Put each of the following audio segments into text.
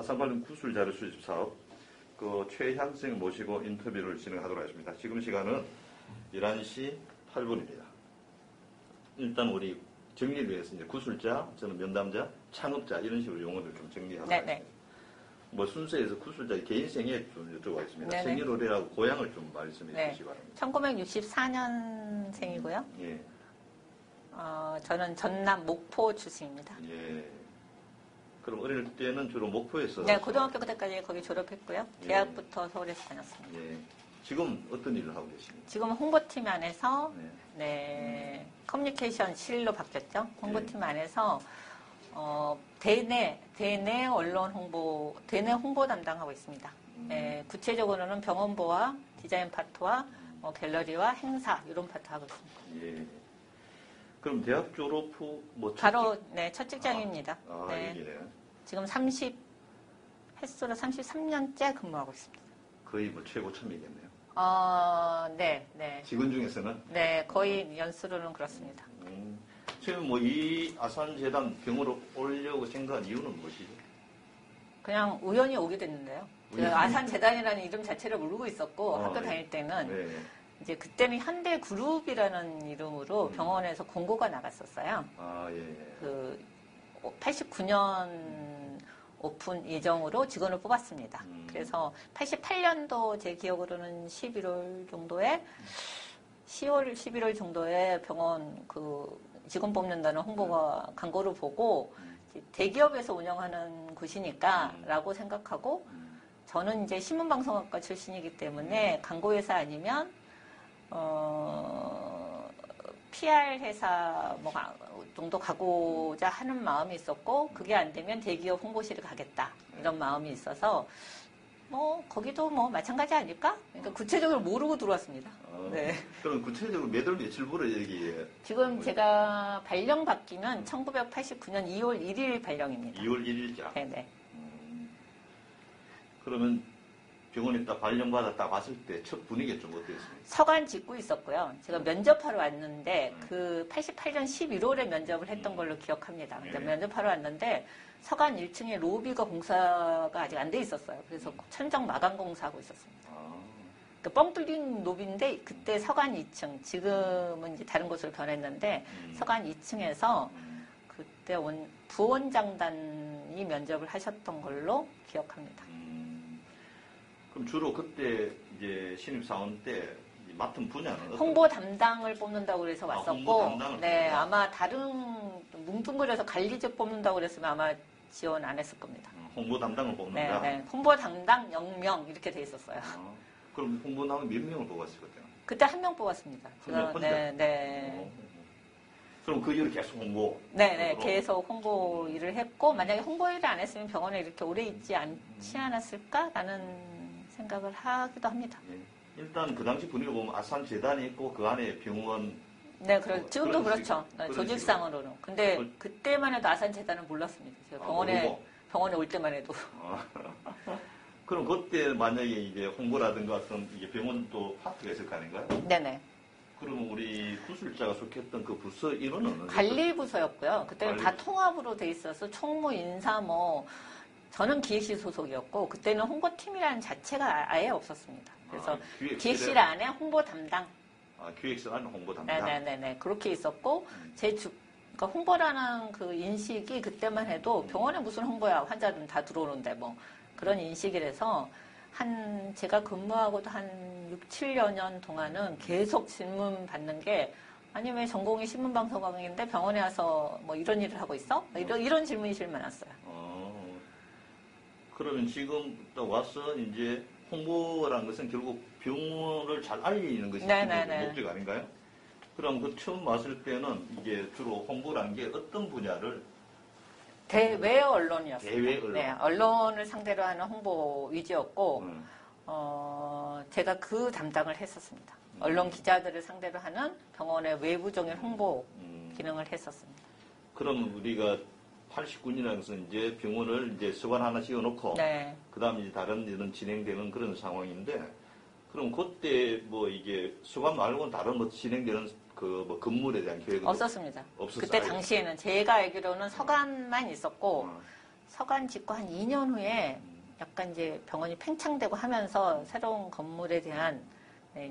아산 관련 구술 자료 수집 사업 그 최향 선생님 모시고 인터뷰를 진행하도록 하겠습니다. 지금 시간은 11시 8분입니다. 일단 우리 정리를 위해서 이제 구술자, 저는 면담자, 창업자 이런 식으로 용어를 좀 정리하도록 하겠습니다. 뭐 순서에서 구술자의 개인 생애 좀 여쭤보겠습니다. 네네. 생일월일하고 고향을 좀 말씀해 주시기 바랍니다. 1964년생이고요. 예. 저는 전남 목포 출신입니다. 예. 그럼 어릴 때는 주로 목포에서? 네, 고등학교 그때까지 거기 졸업했고요. 대학부터 서울에서 다녔습니다. 예. 지금 어떤 일을 하고 계십니까? 지금 홍보팀 안에서 커뮤니케이션 실로 바뀌었죠. 홍보팀 안에서 대내 언론 홍보, 대내 홍보 담당하고 있습니다. 구체적으로는 병원보와 디자인 파트와 갤러리와 행사 이런 파트 하고 있습니다. 예. 그럼 대학 졸업 후 뭐 바로 첫 직장입니다. 얘기네요. 지금 횟수로 33년째 근무하고 있습니다. 거의 뭐 최고 참이겠네요. 네. 직원 중에서는? 네, 거의 연수로는 그렇습니다. 지금 뭐 이 아산재단 병으로 오려고 생각한 이유는 무엇이죠? 그냥 우연히 오게 됐는데요. 아산재단이라는 이름 자체를 모르고 있었고 학교 다닐 때는 이제 그때는 현대그룹이라는 이름으로 병원에서 공고가 나갔었어요. 그 89년 오픈 예정으로 직원을 뽑았습니다. 그래서 88년도 제 기억으로는 11월 정도에 10월, 11월 정도에 병원 그 직원 뽑는다는 홍보가 광고를 보고 대기업에서 운영하는 곳이니까 라고 생각하고 저는 이제 신문방송학과 출신이기 때문에 광고회사 아니면 PR 회사 뭐 정도 가고자 하는 마음이 있었고 그게 안 되면 대기업 홍보실을 가겠다 이런 마음이 있어서 뭐 거기도 뭐 마찬가지 아닐까? 그러니까 구체적으로 모르고 들어왔습니다. 네. 그럼 구체적으로 몇월 며칠부로 여기에? 지금 제가 발령 받기는 1989년 2월 1일 발령입니다. 2월 1일자? 네네. 그러면 병원에 딱 발령받았다 봤을 때 첫 분위기가 좀 어땠습니까? 서간 짓고 있었고요. 제가 면접하러 왔는데 그 88년 11월에 면접을 했던 걸로 기억합니다. 면접하러 왔는데 서간 1층에 로비가 공사가 아직 안 돼 있었어요. 그래서 천정 마감 공사하고 있었습니다. 그 뻥 뚫린 로비인데 그때 서간 2층, 지금은 이제 다른 곳으로 변했는데 서간 2층에서 그때 부원장단이 면접을 하셨던 걸로 기억합니다. 그럼 주로 그때 이제 신입사원 때 맡은 분야는 홍보 담당을 뽑는다고 그래서 왔었고, 홍보 담당을 뽑는다? 아마 다른 뭉뚱그려서 관리직 뽑는다고 그랬으면 아마 지원 안 했을 겁니다. 홍보 담당을 뽑는다? 네. 홍보 담당 0명 이렇게 돼 있었어요. 그럼 홍보 나면 몇 명을 뽑았을 것 같아요? 그때 한 명 뽑았습니다. 네. 그럼 그 이후로 계속 홍보? 네, 계속 홍보 일을 했고, 만약에 홍보 일을 안 했으면 병원에 이렇게 오래 있지 않지 않았을까라는 생각을 하기도 합니다. 일단 그 당시 분위기를 보면 아산재단이 있고 그 안에 병원. 네, 지금도 그렇죠. 조직상으로는. 근데 그때만 해도 아산재단은 몰랐습니다. 제가 병원에 올 때만 해도. 그럼 그때 만약에 이제 홍보라든가 어떤 이게 병원도 파트가 있을 거 아닌가요? 네네. 그러면 우리 구술자가 속했던 그 부서 인원은? 관리부서였고요. 그때는 다 통합으로 돼 있어서 총무, 인사 저는 기획실 소속이었고 그때는 홍보팀이라는 자체가 아예 없었습니다. 그래서 기획실 안에 홍보 담당. 기획실 안에 홍보 담당. 네네네. 그렇게 있었고 그러니까 홍보라는 그 인식이 그때만 해도 병원에 무슨 홍보야? 환자들은 다 들어오는데 뭐 그런 인식이라서 제가 근무하고도 한 6, 7년 동안은 계속 질문 받는 게 아니 왜 전공이 신문방송학인데 병원에 와서 뭐 이런 일을 하고 있어? 이런 질문이 제일 많았어요. 그러면 지금 또 와서 이제 홍보라는 것은 결국 병원을 잘 알리는 것이 목적 아닌가요? 그럼 그 처음 왔을 때는 이게 주로 홍보라는 게 어떤 분야를? 대외 언론이었어요. 대외 언론. 네, 언론을 상대로 하는 홍보 위주였고, 제가 그 담당을 했었습니다. 언론 기자들을 상대로 하는 병원의 외부적인 홍보 기능을 했었습니다. 그럼 우리가 89년이라는 것은 이제 병원을 이제 서관 하나 지어놓고, 그 다음에 이제 다른 일은 진행되는 그런 상황인데, 그럼 그때 뭐 이게 서관 말고는 다른 뭐 진행되는 그 뭐 건물에 대한 계획은 없었습니다. 없었어요. 그때 당시에는 제가 알기로는 서관만 있었고, 서간 짓고 한 2년 후에 약간 이제 병원이 팽창되고 하면서 새로운 건물에 대한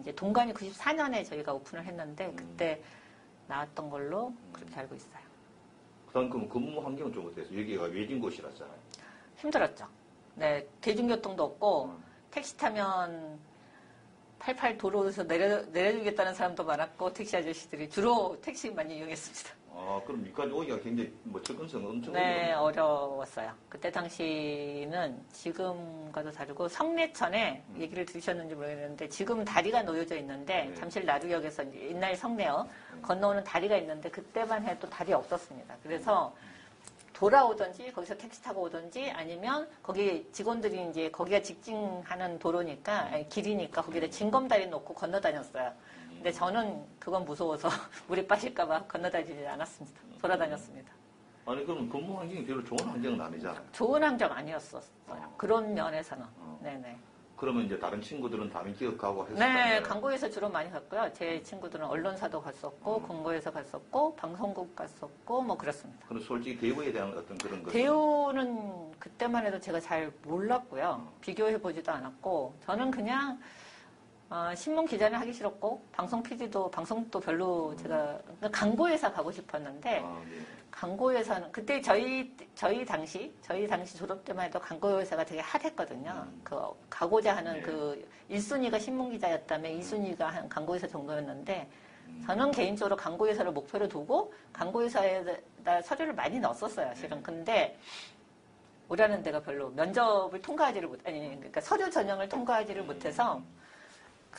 이제 동관이 94년에 저희가 오픈을 했는데 그때 나왔던 걸로 그렇게 알고 있어요. 그다음 그럼 근무 환경은 좀 어땠어요? 여기가 외진 곳이라잖아요. 힘들었죠. 네, 대중교통도 없고 택시 타면 팔팔 도로에서 내려주겠다는 사람도 많았고 택시 아저씨들이 주로 택시 많이 이용했습니다. 아, 그럼 여기까지 오기가 굉장히 뭐 접근성 엄청 네, 어려웠어요. 그때 당시는 지금과도 다르고 성내천에 얘기를 들으셨는지 모르겠는데 지금 다리가 놓여져 있는데 네. 잠실 나루역에서 이제 옛날 성내역 건너오는 다리가 있는데 그때만 해도 다리 없었습니다. 그래서 돌아오든지 거기서 택시 타고 오든지 아니면 거기 직원들이 이제 거기가 직진하는 도로니까 아니, 길이니까 거기다 징검다리 놓고 건너다녔어요. 근데 저는 그건 무서워서 물에 빠질까봐 건너다니지 않았습니다. 돌아다녔습니다. 아니 그럼 근무 환경이 별로 좋은 환경은 아니잖아요. 좋은 환경 아니었었어요. 그런 면에서는. 네네. 그러면 이제 다른 친구들은 다른 기업 가고 했을 네, 광고에서 주로 많이 갔고요. 제 친구들은 언론사도 갔었고, 공고에서 갔었고, 방송국 갔었고, 뭐 그렇습니다. 그럼 솔직히 대우에 대한 어떤 그런 것. 대우는 그때만 해도 제가 잘 몰랐고요. 비교해보지도 않았고, 저는 그냥 신문 기자는 하기 싫었고, 방송 PD도, 방송도 별로 제가, 그러니까 광고회사 가고 싶었는데, 네. 광고회사는, 그때 저희 당시 졸업 때만 해도 광고회사가 되게 핫했거든요. 가고자 하는 네. 그 1순위가 신문기자였다면 2순위가 한 광고회사 정도였는데, 저는 개인적으로 광고회사를 목표로 두고, 광고회사에다 서류를 많이 넣었었어요, 실은. 근데, 오라는 데가 별로 면접을 통과하지를 그러니까 서류 전형을 통과하지를 못해서,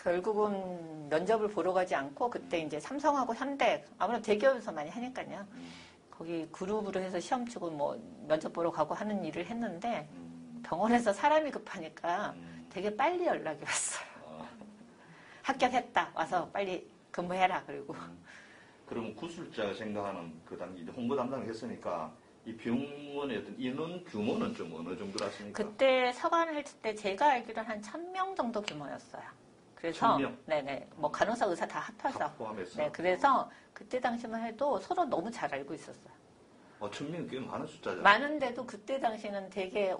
결국은 면접을 보러 가지 않고 그때 이제 삼성하고 현대 아무래도 대기업에서 많이 하니까요. 거기 그룹으로 해서 시험 치고 뭐 면접 보러 가고 하는 일을 했는데 병원에서 사람이 급하니까 되게 빨리 연락이 왔어요. 합격했다. 와서 빨리 근무해라. 그리고 그러면 구술자 생각하는 그 당시 이제 홍보 담당을 했으니까 이 병원의 어떤 인원 규모는 좀 어느 정도라십니까? 그때 서간을 했을 때 제가 알기로는 한 1,000명 정도 규모였어요. 그래서 1,000명? 네네 뭐 간호사 의사 다 합해서 다 포함해서? 네 그래서 그때 당시만 해도 서로 너무 잘 알고 있었어요. 1,000명이 꽤 많은 숫자잖아요. 많은데도 그때 당시는 되게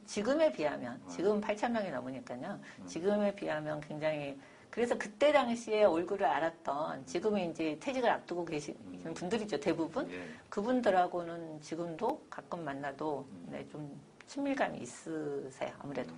지금에 비하면 지금 8,000명이 넘으니까요. 지금에 비하면 굉장히 그래서 그때 당시에 얼굴을 알았던 지금은 이제 퇴직을 앞두고 계신 분들이죠 대부분 예. 그분들하고는 지금도 가끔 만나도 네, 좀 친밀감이 있으세요 아무래도.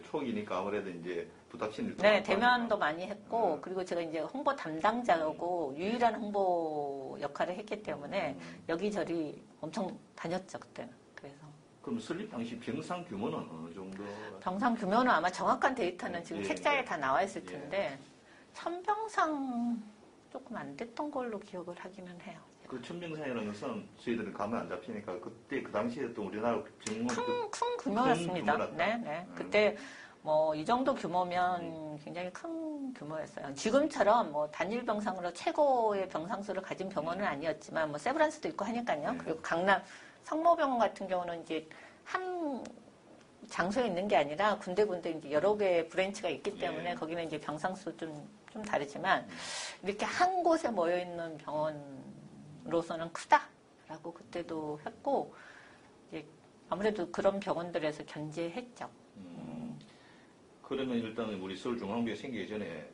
초기니까 아무래도 이제 부닥치는 일도 네, 많고 대면도 하니까. 많이 했고, 그리고 제가 이제 홍보 담당자고 유일한 홍보 역할을 했기 때문에 여기저리 엄청 다녔죠, 그때는. 그래서. 그럼 설립 당시 병상 규모는 어느 정도? 병상 규모는 아마 정확한 데이터는 지금 예, 책자에 예. 다 나와 있을 텐데, 1000병상 조금 안 됐던 걸로 기억을 하기는 해요. 그 1,000병상이라는 것은 저희들은 감은 안 잡히니까 그때 그 당시에 또 우리나라 병원 큰 규모였습니다. 규모였다. 네. 그때 뭐 이 정도 규모면 굉장히 큰 규모였어요. 지금처럼 뭐 단일 병상으로 최고의 병상수를 가진 병원은 아니었지만 뭐 세브란스도 있고 하니까요. 그리고 강남 성모병원 같은 경우는 이제 한 장소에 있는 게 아니라 군데군데 이제 여러 개의 브랜치가 있기 때문에 거기는 이제 병상수 좀 다르지만 이렇게 한 곳에 모여 있는 병원으로서는 크다라고 그때도 했고 이제 아무래도 그런 병원들에서 견제했죠. 그러면 일단은 우리 서울중앙병이 생기기 전에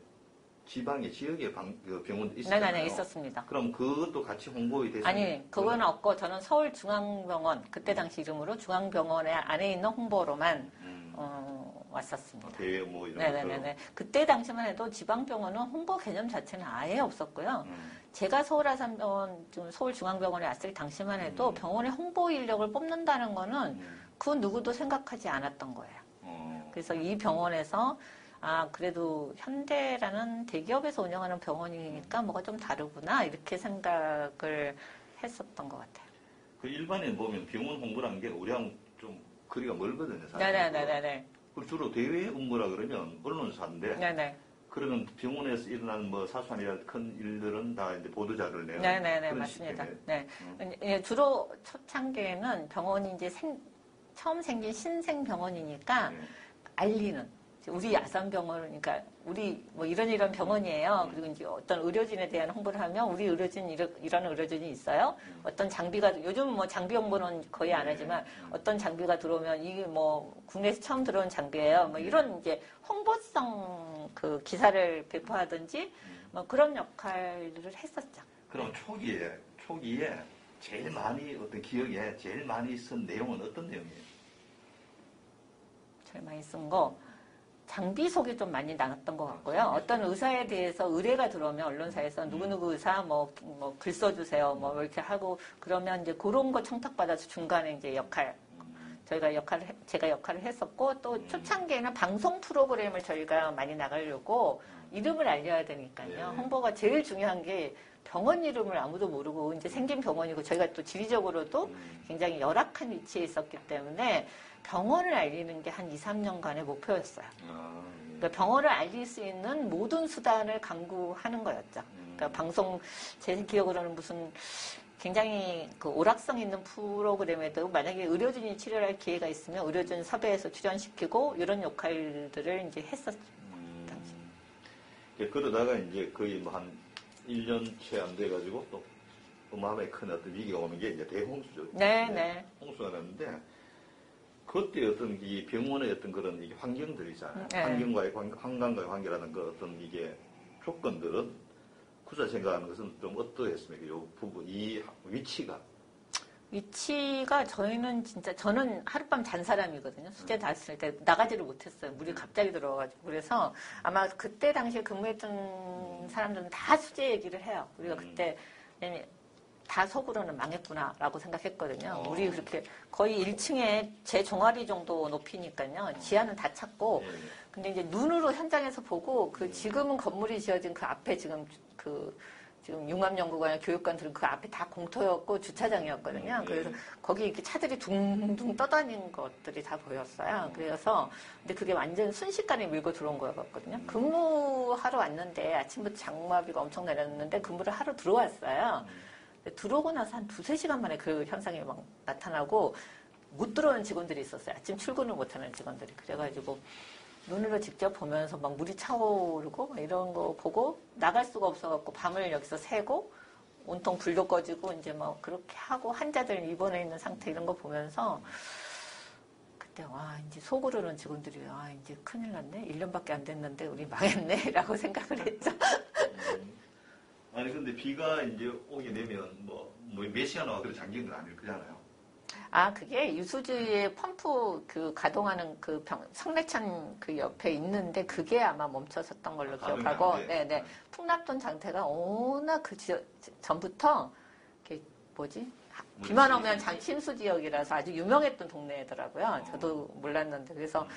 지방의 지역의 그 병원도 있었잖아요. 네네 있었습니다. 그럼 그것도 같이 홍보가 됐어요? 아니 그거는 없고 저는 서울중앙병원 그때 당시 이름으로 중앙병원에 안에 있는 홍보로만 왔었습니다. 대회 뭐 이런 네네네. 그때 당시만 해도 지방병원은 홍보 개념 자체는 아예 없었고요. 제가 서울아산병원, 서울중앙병원에 왔을 당시만 해도 병원의 홍보 인력을 뽑는다는 거는 그 누구도 생각하지 않았던 거예요. 그래서 이 병원에서 그래도 현대라는 대기업에서 운영하는 병원이니까 뭐가 좀 다르구나 이렇게 생각을 했었던 것 같아요. 그 일반인 보면 병원 홍보라는 게 우리랑 좀 거리가 멀거든요. 사실. 네네네네. 그리고 주로 대외 업무라 그러면 언론사인데 네네. 그러면 병원에서 일어나는 뭐 사소한 큰 일들은 다 이제 보도자료를 내는 네네네 그런 맞습니다. 시스템이에요. 네. 예, 주로 초창기에는 병원이 이제 처음 생긴 신생 병원이니까 알리는 우리 아산병원은, 그러니까 우리 뭐 이런 병원이에요. 그리고 이제 어떤 의료진에 대한 홍보를 하면 우리 의료진 이런 의료진이 있어요. 어떤 장비가 요즘 뭐 장비 홍보는 거의 안 하지만 어떤 장비가 들어오면 이게 뭐 국내에서 처음 들어온 장비예요. 뭐 이런 이제 홍보성 그 기사를 배포하든지 뭐 그런 역할을 했었죠. 그럼 초기에 제일 많이 어떤 기억에 제일 많이 쓴 내용은 어떤 내용이에요? 제일 많이 쓴 거. 장비 속이 좀 많이 나갔던 것 같고요. 어떤 의사에 대해서 의뢰가 들어오면 언론사에서 누구누구 의사 뭐 글 써주세요. 뭐 이렇게 하고 그러면 이제 그런 거 청탁받아서 중간에 이제 제가 역할을 했었고 또 초창기에는 방송 프로그램을 저희가 많이 나가려고 이름을 알려야 되니까요. 홍보가 제일 중요한 게 병원 이름을 아무도 모르고 이제 생긴 병원이고 저희가 또 지리적으로도 굉장히 열악한 위치에 있었기 때문에 병원을 알리는 게 한 2, 3년간의 목표였어요. 그러니까 병원을 알릴 수 있는 모든 수단을 강구하는 거였죠. 그러니까 방송, 제 기억으로는 무슨 굉장히 그 오락성 있는 프로그램에도 만약에 의료진이 출연할 기회가 있으면 의료진 섭외해서 출연시키고 이런 역할들을 이제 했었죠. 당시. 그러다가 이제 거의 뭐 한 1년 채 안 돼가지고 또 마음에 큰 어떤 위기가 오는 게 이제 대홍수죠. 네. 홍수가 났는데 그때 어떤 이 병원의 어떤 그런 이게 환경들 있잖아요. 네. 환경과의 관계라는 그 어떤 이게 조건들은 구자 생각하는 것은 좀 어떠했습니까? 이 부분, 이 위치가 저는 하룻밤 잔 사람이거든요. 숙제 다 했을 때 나가지를 못했어요. 물이 갑자기 들어와가지고. 그래서 아마 그때 당시에 근무했던 사람들은 다 수제 얘기를 해요. 우리가 그때 다 속으로는 망했구나라고 생각했거든요. 우리 그렇게 거의 1층에 제 종아리 정도 높이니까요. 지하는 다 찼고. 근데 이제 눈으로 현장에서 보고 지금은 건물이 지어진 그 앞에 지금 융합연구관이나 교육관들은 그 앞에 다 공터였고 주차장이었거든요. 그래서 거기 이렇게 차들이 둥둥 떠다니는 것들이 다 보였어요. 그래서 근데 그게 완전 순식간에 밀고 들어온 거였거든요. 근무하러 왔는데 아침부터 장마비가 엄청 내렸는데 근무를 하러 들어왔어요. 들어오고 나서 한 2-3시간 만에 그 현상이 막 나타나고 못 들어오는 직원들이 있었어요. 아침 출근을 못하는 직원들이. 그래가지고 눈으로 직접 보면서 막 물이 차오르고 이런 거 보고 나갈 수가 없어갖고 밤을 여기서 새고 온통 불도 꺼지고 이제 막 그렇게 하고 환자들 입원해 있는 상태 이런 거 보면서 그때 와 이제 속으로는 직원들이 이제 큰일 났네. 1년밖에 안 됐는데 우리 망했네 라고 생각을 했죠. 아니 근데 비가 이제 오게 되면 몇 시간 와 그런 장기는 아닐 거잖아요. 그게 유수지에 펌프 가동하는 성내천 그 옆에 있는데 그게 아마 멈춰섰던 걸로 기억하고, 네네. 풍납동 장태가 워낙 전부터, 비만 오면 침수 지역이라서 아주 유명했던 동네더라고요. 저도 몰랐는데. 그래서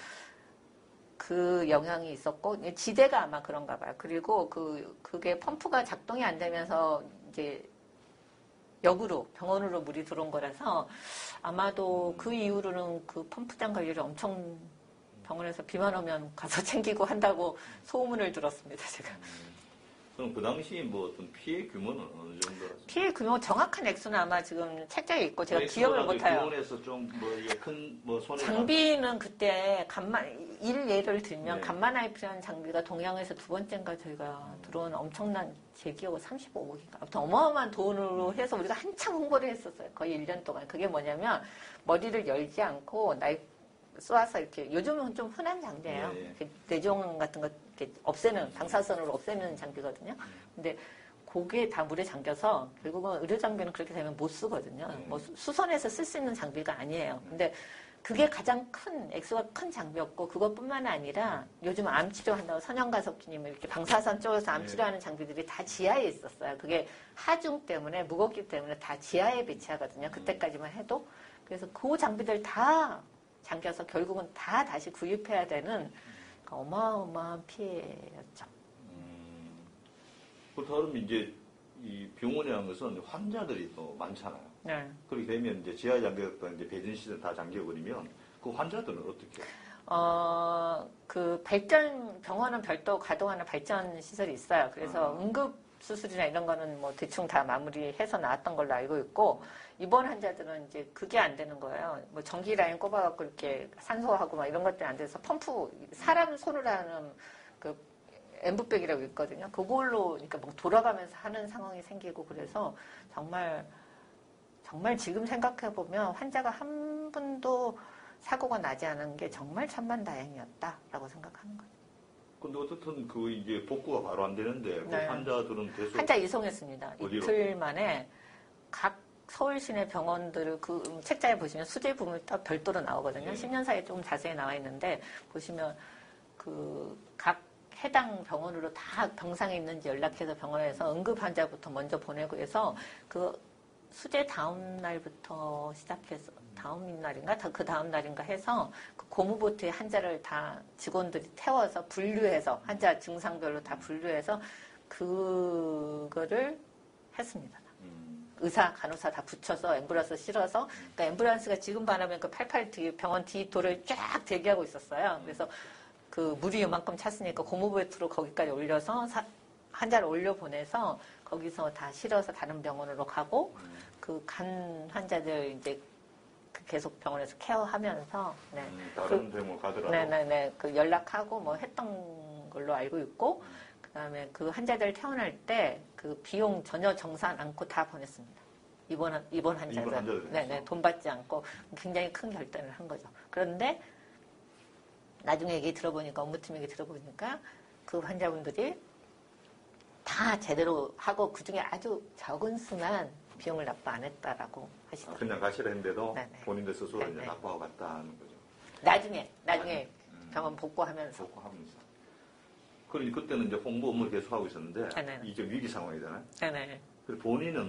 그 영향이 있었고, 지대가 아마 그런가 봐요. 그리고 그게 펌프가 작동이 안 되면서 이제 역으로 병원으로 물이 들어온 거라서 아마도 그 이후로는 그 펌프장 관리를 엄청 병원에서 비만 오면 가서 챙기고 한다고 소문을 들었습니다, 제가. 그럼 그 당시 어떤 피해 규모는 어느 정도였어요? 피해 규모 정확한 액수는 아마 지금 책자에 있고 제가 기억을 못해요. 병원에서 좀 손해 장비는 그때 예를 들면 간만하이프라는 장비가 동양에서 2번째인가 저희가 들어온 엄청난 제 기억은 35억인가 아무튼 어마어마한 돈으로 해서 우리가 한참 홍보를 했었어요. 거의 1년 동안. 그게 뭐냐면 머리를 열지 않고 쏘아서 이렇게 요즘은 좀 흔한 장비예요. 뇌종 같은 거 이렇게 없애는 방사선으로 없애는 장비거든요. 근데 그게 다 물에 잠겨서 결국은 의료 장비는 그렇게 되면 못 쓰거든요. 수선해서 쓸 수 있는 장비가 아니에요. 근데 그게 가장 액수가 큰 장비였고 그것뿐만 아니라 요즘 암 치료한다고 선형가속기님 이렇게 방사선 쪽에서 암 치료하는 장비들이 다 지하에 있었어요. 그게 하중 때문에 무겁기 때문에 다 지하에 배치하거든요. 그때까지만 해도. 그래서 그 장비들 다 잠겨서 결국은 다 다시 구입해야 되는 어마어마한 피해였죠. 다음 이제 이 병원이라는 것은 환자들이 또 많잖아요. 네. 그렇게 되면 이제 지하 장벽도 이제 배전 시설 다 잠겨버리면 그 환자들은 어떻게? 병원은 별도 가동하는 발전 시설이 있어요. 그래서 응급 수술이나 이런 거는 뭐 대충 다 마무리해서 나왔던 걸로 알고 있고, 입원 환자들은 이제 그게 안 되는 거예요. 뭐 전기 라인 꼽아갖고 이렇게 산소하고 막 이런 것들이 안 돼서 펌프, 사람 손으로 하는 그 엠브백이라고 있거든요. 그걸로 그러니까 뭐 돌아가면서 하는 상황이 생기고 그래서 정말 지금 생각해 보면 환자가 한 분도 사고가 나지 않은 게 정말 천만다행이었다라고 생각하는 거죠. 근데 어떻든 그 이게 복구가 바로 안 되는데 그 네. 환자들은 계속 환자 이송했습니다. 어디로? 이틀 만에 각 서울 시내 병원들을 그 책자에 보시면 수제 부분이 또 별도로 나오거든요. 네. 10년 사이에 조금 자세히 나와 있는데 보시면 그 각 해당 병원으로 다 병상에 있는지 연락해서 병원에서 응급 환자부터 먼저 보내고 해서 그 수제 다음 날부터 시작해서 다음 날인가 그 다음 날인가 해서 그 고무보트에 환자를 다 직원들이 태워서 분류해서 환자 증상별로 다 분류해서 그거를 했습니다. 의사, 간호사 다 붙여서 앰뷸런스 실어서 그러니까 앰뷸런스가 지금 반하면 그 88 뒤 병원 뒤도를 쫙 대기하고 있었어요. 그래서 그 물이 요만큼 찼으니까 고무보트로 거기까지 올려서 환자를 올려 보내서 거기서 다 실어서 다른 병원으로 가고 그 간 환자들 이제 그 계속 병원에서 케어하면서 네. 다른 병원 가더라도 네네네 그 연락하고 뭐 했던 걸로 알고 있고 그다음에 그 환자들 퇴원할 때 그 비용 전혀 정산 않고 다 보냈습니다. 입원 환자들 네네 돈 받지 않고 굉장히 큰 결단을 한 거죠. 그런데 나중에 얘기 들어보니까 업무팀 얘기 들어보니까 그 환자분들이 다 제대로 하고 그중에 아주 적은 수만 비용을 납부 안 했다라고 하시더라고요. 그냥 가시라 했는데도 네네. 본인들 스스로 네네. 이제 납부하고 갔다는 거죠. 나중에 병원 복구하면서. 복구하면서. 그러니 그때는 이제 홍보 업무를 계속 하고 있었는데 네네. 이제 위기 상황이잖아요. 네네. 그래서 본인은